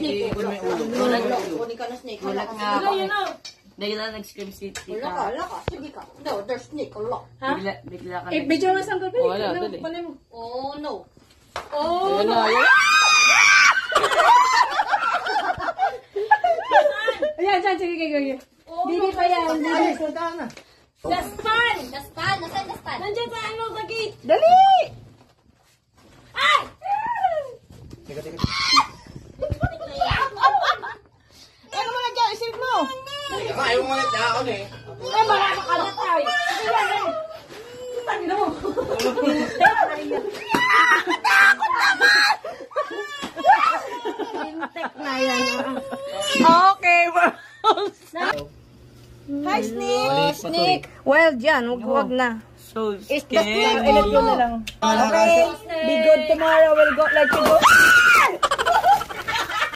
snake. Kunin ka na snake. Wala nga ako. Dahil lang nag-scream si tita. Wala ka. Sige ka. No, there's snake. Wala. Ha? Bigla ka. Video nga saan gabi. Wala, dali. Oh, no. Oh, no. Ayan, sige. Dili pa yan. Daspan! Nasaan daspan? Nandiyan sa ano, sa gate. Dali! Ay! Teka. Ano mo na dyan? Isip mo! Ayaw mo na dyan eh. Ay, makakalat tayo. Sige yan. Tangin mo. Intek na yan. Okay, bro. Hi, Snake! Well, dyan. Huwag na. So Ilagyan na lang. Okay. Be good tomorrow. We'll go like to go.